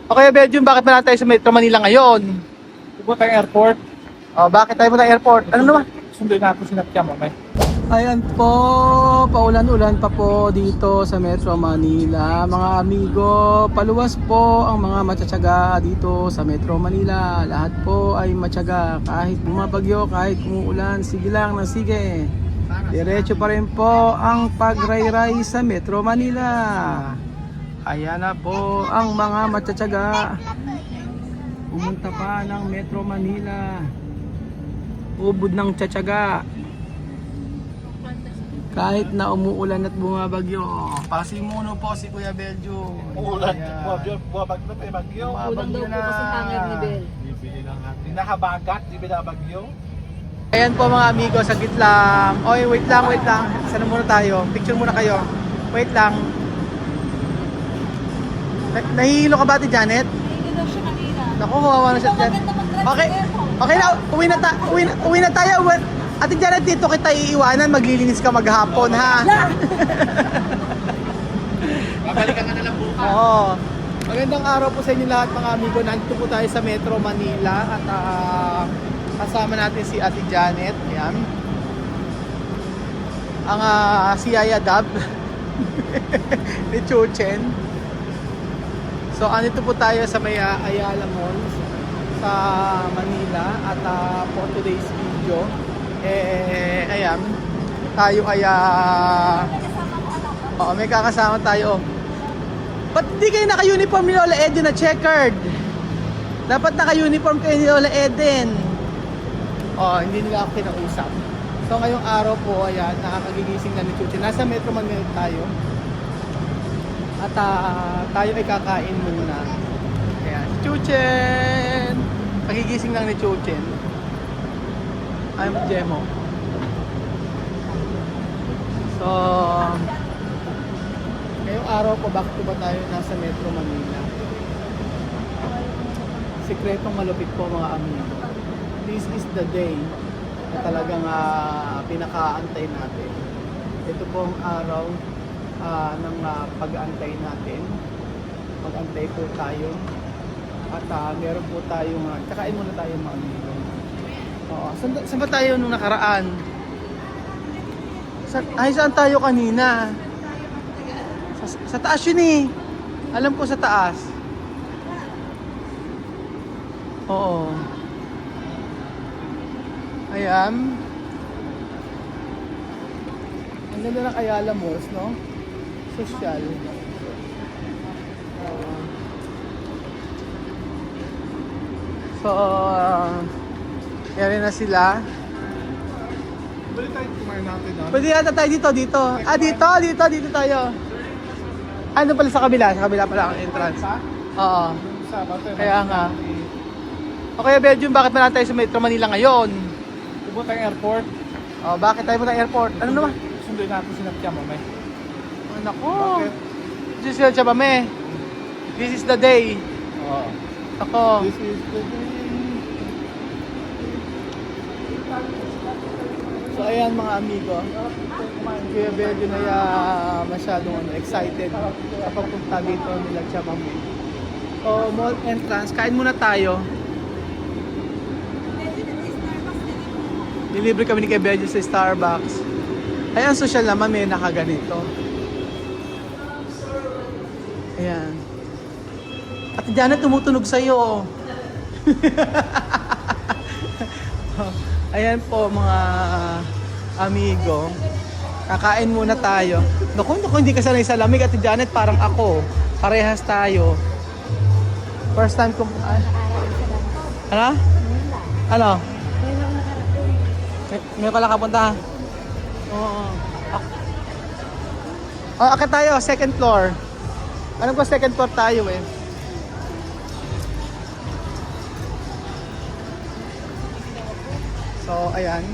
Okay, Belgium, bakit na tayo sa Metro Manila ngayon? Pupunta tayong airport. Bakit tayo muna airport? Ano naman? Sunduin natin si Natya mamay. Ayan po, paulan-ulan pa po dito sa Metro Manila. Mga amigo, paluwas po ang mga matsatsaga dito sa Metro Manila. Lahat po ay matyaga, kahit bumabagyo, kahit umuulan, sige lang ng sige. Diretso pa rin po ang pagrayray sa Metro Manila. Ayan na po ang mga matsatsaga. Pumunta pa ng Metro Manila. Ubod ng tsatsaga. Kahit na umuulan at bumabagyo. Pasimuno po si Kuya Beljo. Ulan. Ayan. Buwabag na tayo bagyo. Kulang daw po kasi hangin ni Bel. Bibili lang natin. Nakabagat, di ba bagyo? Ayan po mga amigo, saglit lang. Oy, wait lang. Saan muna tayo? Picture muna kayo. Wait lang. Nahihilo ka ba, Ate Janet? Hindi daw siya kanina. Naku, kawawa na siya dyan. Okay, okay na, uwi na tayo. Ate Janet, dito kita iiwanan, maglilinis ka maghapon, ha? Babalikan ka na lang bukas. Oo. Magandang araw po sa inyo lahat mga amigo. Nandito po tayo sa Metro Manila at kasama natin si Ate Janet. Ayan. Ang si Yaya Dab ni Chuchen. So andito po tayo sa may Ayala Mall sa Manila at for today's video ayan, tayo ay may kakasama tayo. Ba't hindi kayo naka-uniform ni Lola Eden na checkered? Dapat naka-uniform kayo ni Lola Eden. Hindi nila ako kinausap. So ngayong araw po, ayan, nakakagigising na ni Chuchen. Nasa Metro Manila tayo. At tayo ay kakain muna. Ayan, Chuchen! Pagigising lang ni Chuchen. I'm Jemo. So, ngayong araw po, bakit po ba tayo nasa Metro Manila? Sikretong malupit po mga amigo. This is the day na talagang pinakaantay natin. Ito po ang araw ng pag-aantay natin. Mag-antay po tayo. At meron po tayong, kakain muna tayo mga amigo. Saan ba tayo nung nakaraan? Saan tayo kanina? Sa taas yun eh. Alam ko sa taas. Oo. Ayan. Ang ganda ng Ayala Malls, no? Social. Yari na sila. Balik tayo kumain natin. Pwede yata tayo dito. Dito tayo. Ano pala sa kabila? Sa kabila pala ang entrance. Oo. Kaya nga. Okay, Belgium, bakit na tayo sa Metro Manila ngayon? Pupunta tayong airport. Bakit tayo muna airport? Ano naman? Sunduin natin si Natya mamay. Naku. Bakit? This is the day. This is the day. Ako. This is the day. So ayan mga amigo, Kuya Belgium ay masyadong excited sa pagpunta dito nila Chabamo. So mall entrance, kain muna tayo. Nilibre kami ni Kuya Belgium sa Starbucks. Ay ang social naman may nakaganito. Ayan. At Janet tumutunog sa'yo. Ayan po mga amigo. Kakain muna tayo. Naku, hindi ka sanay sa lamig. At Janet parang ako. Parehas tayo. First time ko... Ano? Ano? May pala kapunta. Oo. Akit tayo, second floor. Alam ko second floor tayo eh. So, ayan.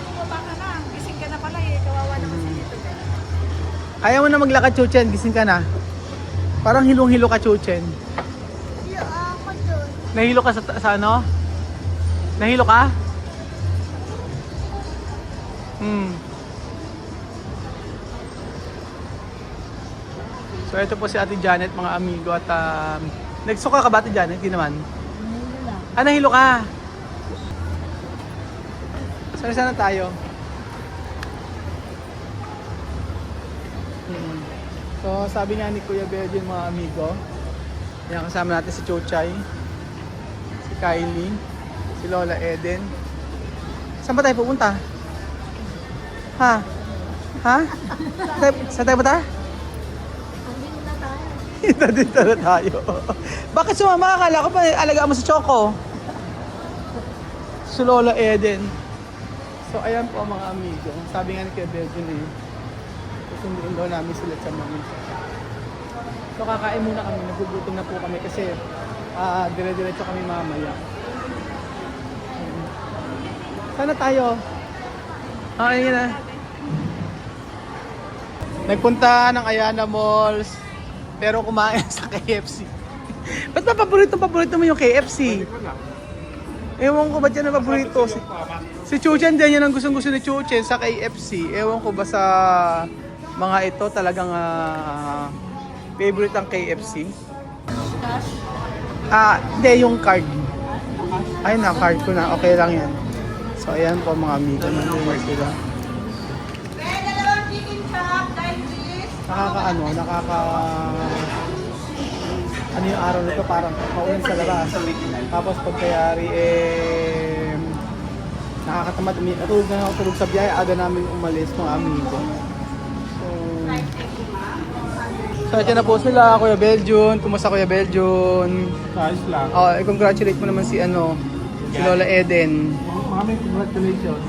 Bumaba ka na. Gising ka na pala eh. Kawawa naman sa dito. Ayaw mo na maglakad, Chuchen. Gising ka na. Parang hilong-hilo ka, Chuchen. Nahilo ka sa ano? Nahilo ka? So So ito po si Ate Janet, mga amigo. At nagsuka ka ba, Ate Janet? Hindi naman. Nahilo ka. Sana tayo. So sabi nga ni Kuya Belgian, mga amigo, yan, kasama natin si Chochay, si Kylie, si Lola Eden. Saan ba tayo pupunta? Ha? Ha? Saan tayo punta? Dito na tayo. Bakit sumama? Akala ko pa alagaan mo si Choco. Si Lola Eden. So ayan po mga amigo. Sabi nga ni Kuya Belgian susunduin daw namin sila sa mami. So kakain muna kami. Nagugutom na po kami kasi dire-diretso kami mamaya. Sana tayo. Ayun na. Nagpunta ng Ayala Malls, pero kumain sa KFC. Ba't ba paborito mo yung KFC? Ewan ko ba't yan ang paborito? Si Chuchen din, yan ang gustong-gusto ni Chuchen sa KFC. Ewan ko ba sa mga ito talagang favorite ang KFC? Hindi, yung card. Ay na, card ko na. Okay lang yan. So ayan po mga amigo, nandun sila. Ano yung araw nito, parang maulan sa labas. Tapos pagkayari nakakatamad. Natulog na ako, tulog sa biyahe, aga namin umalis mga amigo. So ito na po sila, Kuya Belgian. Kumusta Kuya Belgian? Ayos lang. Congratulate mo naman si si Lola Eden. Mami, congratulations.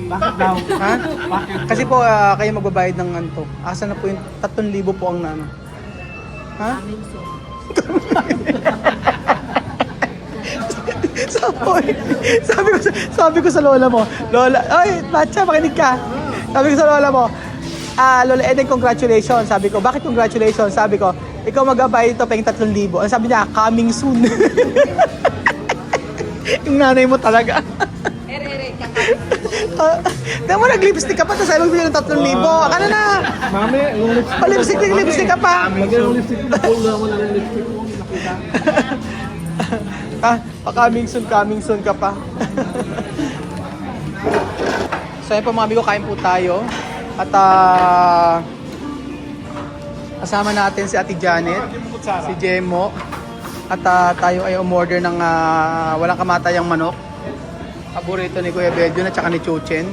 Bakit daw? Ha? Bakit? Kasi po kayo magbabayad ng anto. Asa na po yung 3,000 po ang nano. Ha? sabi ko sa lola mo, Lola, oy, Matcha, makinig ka. Sabi ko sa lola mo, Lola Eden, congratulations. Sabi ko, bakit congratulations? Sabi ko, ikaw magbabayad ito pang 3,000. Ang sabi niya, coming soon. Yung nanay mo talaga. Dahil mo nag-lipstick ka pa, tapos ayaw magbigay ng 3,000. Ano na? Mami, yung lipstick. Lipstick ka pa. Lagyan yung lipstick na full na mo na yung lipstick mo. Nakita. Coming soon ka pa. So ayun po mga amigo, kain po tayo. At kasama natin si Ate Janet, si Jemo. At tayo ay umorder ng walang kamatayang manok. Paborito ni Kuya Belgian at saka ni Chuchen.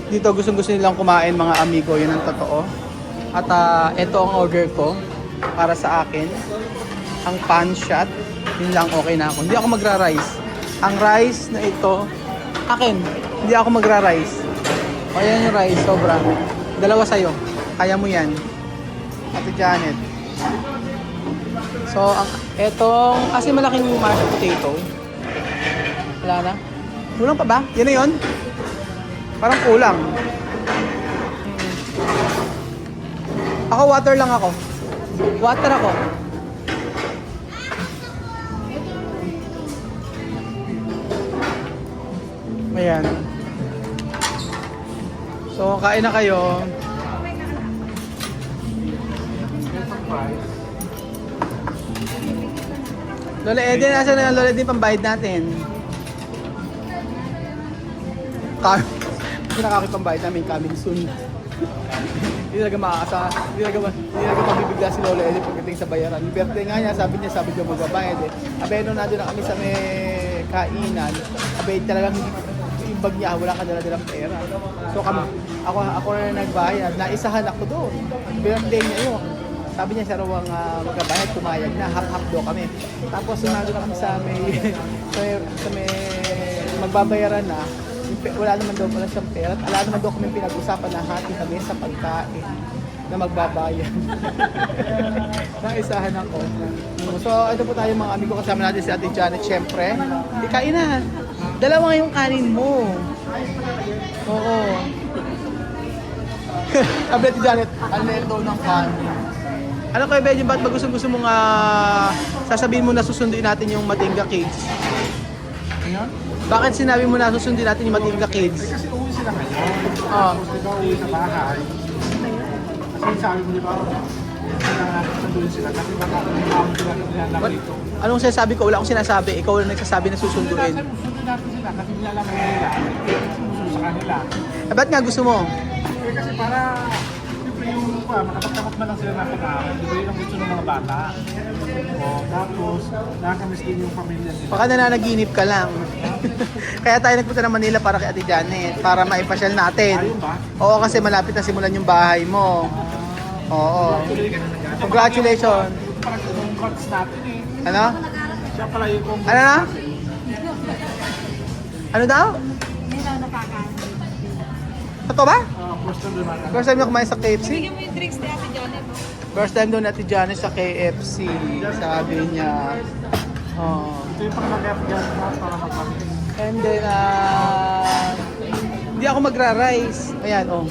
Dito gustong-gusto nilang kumain mga amigo, yun ang totoo. At ito ang order ko para sa akin. Ang pan shot, yun lang, okay na ako. Hindi ako magra-rice. Ang rice na ito, akin. Hindi ako magra-rice. O yan yung rice, sobra. Dalawa sa'yo. Kaya mo yan. Ate Janet. So, etong, kasi malaking mashed potato. Wala na? Kulang pa ba? Yan na yun? Parang kulang. Ako water lang ako. Water ako. Ayan. So, kain na kayo. Lola Eden, nasa na yung Lola Eden pambayad natin? Hindi nakakipambayad namin, coming soon. Hindi talaga makakasa, hindi talaga mabibigla si Lola Eden pagdating sa bayaran. Yung birthday nga niya, sabi niya magbabayad eh. Abay, nung nandun na kami sa may kainan, abay talagang yung bag niya, wala ka dala-dalang pera. So ako na nagbayad, naisahan ako doon. Birthday niya yun. Sabi niya siya raw ang magbabayad, pumayag na, half-half daw kami. Tapos nandun na kami sa may magbabayaran na, wala naman siyang pera. At wala naman daw kami pinag-usapan na hati kami sa pagkain na magbabayad. Naisahan ako. So ito po tayo mga amigo, kasama natin si Ate Janet, syempre. Ikain na. Dalawa nga yung kanin mo. Oo. Sabi Ate Janet, alento ng kanin. Ano kayo, Benji, ba't gusto mong sasabihin mo na susunduin natin yung Matinga Kids? Ayan? Bakit sinabi mo na susunduin natin yung Matinga Kids? Kasi uwi sila ngayon. Oo. Tapos ikaw uwi sa bahay. Kasi sabi mo, di ba? Kailangan natin sunduin sila kasi baka umabot sila ng nilalang dito. Anong sinasabi ko? Wala akong sinasabi. Ikaw lang nagsasabi na susunduin. Sundin natin sila kasi nilalang nila. Sumusunod sa kanila. Ba't nga gusto mo? Eh kasi para, siyempre yung makapagtamot man lang sila ng pag-aaral. Di ba yun ang gusto ng mga bata? O, tapos, nakakamiss din yung pamilya nila. Baka nananaginip ka lang. Kaya tayo nagpunta ng Manila para kay Ate Janet, para maipasyal natin. Ayun ba? Oo, kasi malapit na simulan yung bahay mo. Oo. Congratulations. Parang congrats natin eh. Ano? Siya pala yung congrats. Ano na? Ano daw? Hindi na napakain. First Totoo ba? time naman. First time na kumain sa KFC? Bigyan mo yung drinks ni Ate Janet. First time doon Ate Janet sa KFC. Sabi niya. Oh. Ito yung pang-nag-F-gas para magpapit. And then, hindi ako magra-rice. Ayan, oh.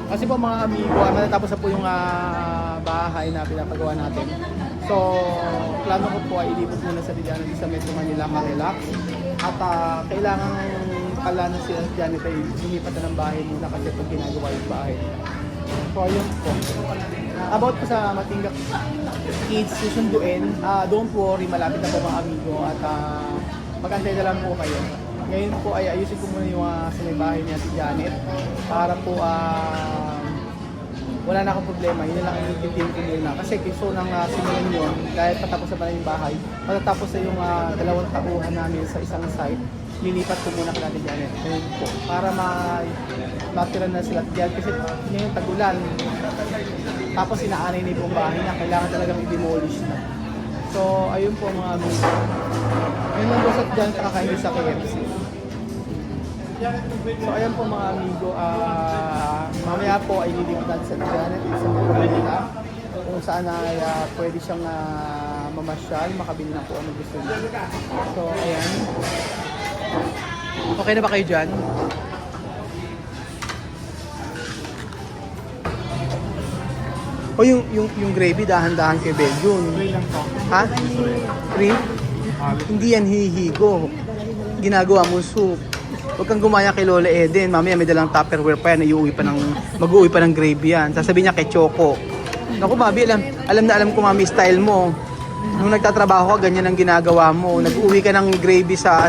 Kasi po mga amigo, matatapos na po yung bahay na pinapagawa natin. So, plano ko po ay ilipot muna sa Janet sa Metro Manila, ma-relax. At kailangan pala na si Janet ay lumipat na ng bahay muna kasi pag ginagawa yung bahay. So, ayun po. About po sa Matingga Kids susunduin, don't worry, malapit na po mga amigo at mag-antay na lang po kayo. Ngayon po ay ayusin ko muna yung sa may bahay ni Ate Janet para po wala na akong problema, yun na lang ang intindihin ko muna. Kasi gusto nang simulan yun, dahil patapos na pala yung bahay, matatapos na yung 2 tauhan namin sa isang site, lilipat ko muna kay Ate Janet. Ngayon po, para matira na sila diyan kasi ngayon tag-ulan. Tapos inaanay na yung bahay na, kailangan talagang i-demolish na. So, ayun po mga amigo. Ayun lang po sa dyan, kakain sa KFC. So, ayan po mga amigo. Mamaya po ay lilimutan sa Janet sa Manila kung saan ay pwede siyang mamasyal, makabili na po ano gusto niya. So, ayan. Okay na ba kayo dyan? O yung gravy, dahan-dahan kay Belgium. Pray lang to. Ha? 3? Hindi yan hihigo. Ginagawa mo soup. Huwag kang gumaya kay Lola Eden. Mamaya may dalang Tupperware pa yan. Mag-uwi pa ng gravy yan. Sasabihin niya kay Choco. Naku, Mabi, alam na alam ko, Mami, style mo. Nung nagtatrabaho ka, ganyan ang ginagawa mo. Nag-uwi ka ng gravy sa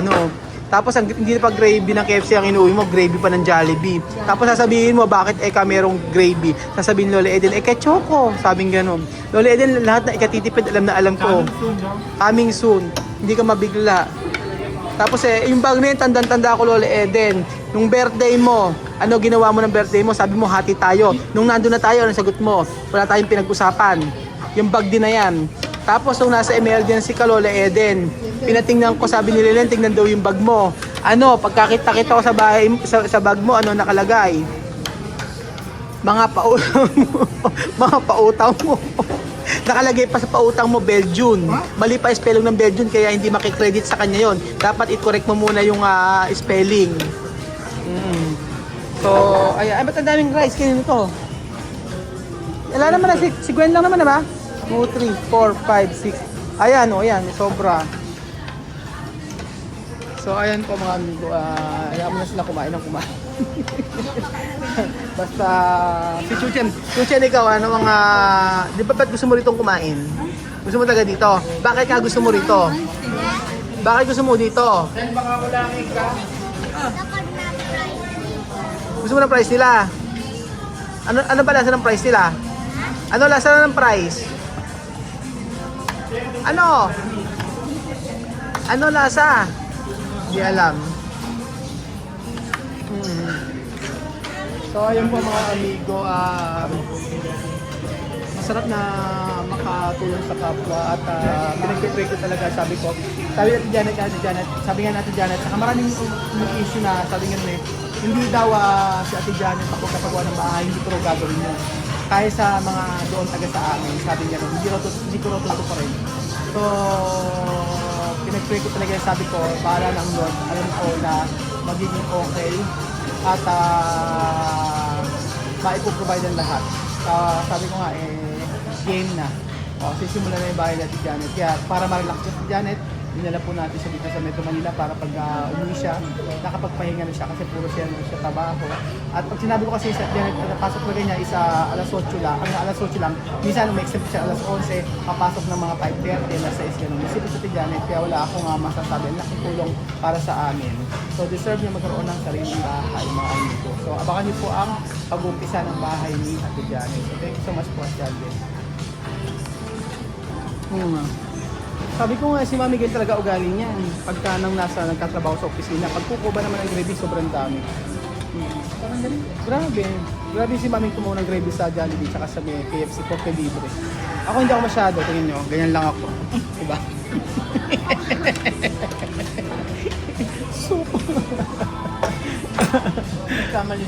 tapos hindi na pa gravy ng KFC ang inuwi mo, gravy pa ng Jollibee. Tapos sasabihin mo, bakit merong gravy? Sasabihin Lola Eden, kay Choco. Sabing ganun. Lola Eden, lahat na ikatitipid, alam na alam ko. Coming soon. Hindi ka mabigla. Tapos yung bag na yun, tandang-tanda ako Lola Eden. Nung birthday mo, ano ginawa mo ng birthday mo? Sabi mo, hati tayo. Nung nandun na tayo, ano sagot mo? Wala tayong pinag-usapan. Yung bag din na yan. Tapos nung nasa emergency ka Lola Eden, pinatingnan ko, sabi ni Lelen, tingnan daw yung bag mo. Pagkakita ko sa bahay, sa bag mo, ano nakalagay? Mga pautang mo. Mga pautang mo. Nakalagay pa sa pautang mo, Belgium. Mali pa spelling ng Belgium, kaya hindi makikredit sa kanya yon. Dapat i-correct mo muna yung spelling. So, ayan. Ay, ba't ang daming rice? Kanino to? Wala naman na, si Gwen lang naman na ba? 2, 3, 4, 5, 6. Ayan, ayan, sobra. So, ayan po mga amigo. Ayaw mo na sila kumain ng kumain. Basta, si Chuchen, ikaw, di ba ba't gusto mo rito kumain? Gusto mo talaga dito? Bakit nga gusto mo rito? Bakit gusto mo dito? Gusto mo ng price nila? Ano ba lasa ng price nila? Ano lasa ng price? Ano lasa? Hindi alam. So ayun po mga amigo, masarap na makatulong sa kapwa at pinag-pray ko talaga, sabi natin Janet, sabi nga natin Janet, saka maraming issue na sabi nga hindi daw si Ate Janet ako kapagawa ng bahay, hindi ko raw gagawin mo. Kaya sa mga doon taga sa amin, sabi niya hindi ko raw tuto pa rin. So, pinag-pray ko talaga, sabi ko, bahala ng Lord, alam ko na magiging okay at maipoprovide ang lahat. Sabi ko nga, game na. Sisimulan na yung bahay natin Janet. Kaya para ma-relax si Janet, dinala po natin siya dito sa Metro Manila para pag umuwi siya, nakapagpahinga na siya kasi puro siya trabaho. At pag sinabi ko kasi sa Janet na napasok na niya is alas 8 lang, ang alas 8 lang, minsan may accept siya alas 11, papasok ng mga 5:30, alas 6 ganun. Masipit sa Janet, kaya wala akong masasabi, ang laking tulong para sa amin. So deserve niya magkaroon ng sariling bahay, mga amigo. So abangan niyo po ang pag-umpisa ng bahay ni Ate Janet. So thank you so much po, Ate Janet. Sabi ko nga, si Mami Gail talaga ugali niya. Pagka nang nagtatrabaho sa opisina, pag kukuba naman ang gravy, sobrang dami. Grabe. Grabe si Mami kumuha ng gravy sa Jollibee tsaka sa may KFC Poke Libre. Ako hindi ako masyado, tingin nyo, ganyan lang ako. Diba? Soup. Kamali